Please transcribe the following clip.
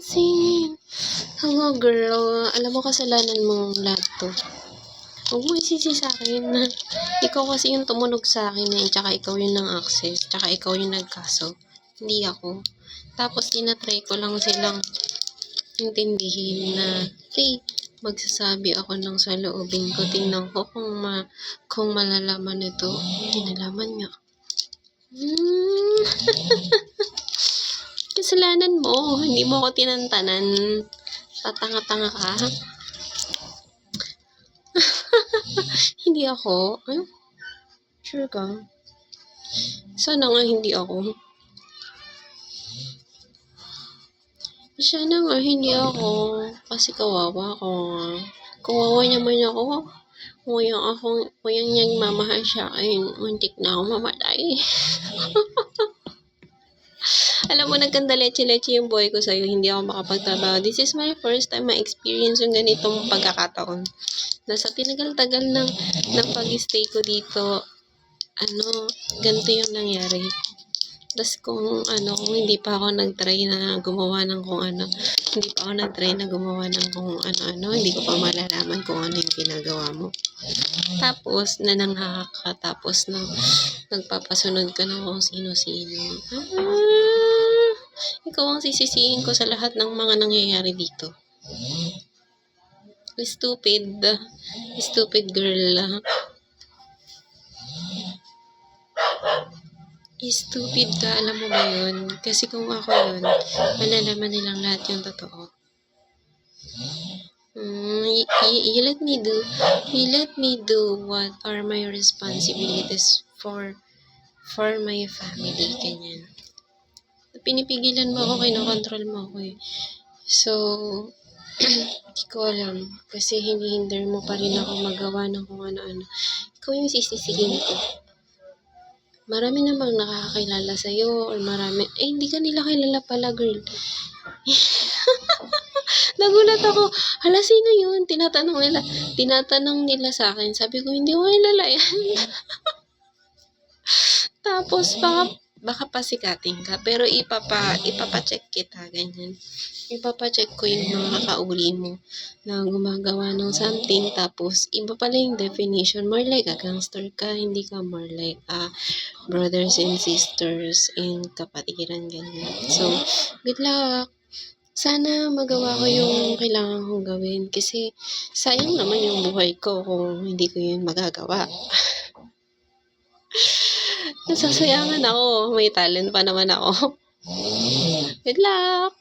singing. Hello girl, alam mo kasalanan mo lahat to. Huwag mo isisi sa akin na ikaw kasi yung tumunog sa akin eh, tsaka ikaw yung nang access, tsaka ikaw yung nagkaso. Hindi ako. Tapos tinatry ko lang silang intindihin na, hey, magsasabi ako ng saloobin ko. Tingnan ko kung malalaman ito. Tinalaman niya. Kasalanan mo. Hindi mo ako tinantanan. Tatanga-tanga ka. Hindi ako. Sure ka? Sana nga hindi ako. Sana nga hindi ako. Kasi kawawa ko nga. Kawawa naman ako. Kuyang niyang mamahal sa akin. Muntik na ako mamatay. Alam mo, nagkanda leche-leche yung buhay ko sa'yo. Hindi ako makapagtrabaho. This is my first time ma-experience yung ganitong pagkakataon. Nasa tinagal-tagal ng pag-stay ko dito, ganito yung nangyari. Tapos kung hindi pa ako nag-try na gumawa ng kung ano, hindi ko pa malalaman kung ano yung ginagawa mo. Tapos, nananghaka ka, tapos nagpapasunod ka ng kung sino-sino. Ikaw ang sisisihin ko sa lahat ng mga nangyayari dito. Stupid girl. Stupid ka, alam mo ba yun? Kasi kung ako yun, malalaman nilang lahat yung totoo. You let me do what are my responsibilities for my family, ganyan. Pinipigilan mo ako, kinokontrol mo ako eh. So, hindi ko alam. Kasi hinihinder mo pa rin ako magawa ng kung ano-ano. Ikaw yung sisisihin ko. Marami namang nakakakilala sa'yo or hindi ka nila kilala pala, girl. Nagulat ako. Hala, sino yun? Tinatanong nila sa akin. Sabi ko, hindi ko kilala yan. Tapos, baka pasikatin ka. Pero ipapacheck kita, ganyan. Ipapacheck ko yung mga kauli mo na gumagawa ng something. Tapos, iba pala yung definition. More like a gangster ka. Hindi ka more like brothers and sisters and kapatiran, ganyan. So, good luck. Sana magawa ko yung kailangan kong gawin. Kasi, sayang naman yung buhay ko kung hindi ko yun magagawa. Nasasayangan ako. May talent pa naman ako. Good luck!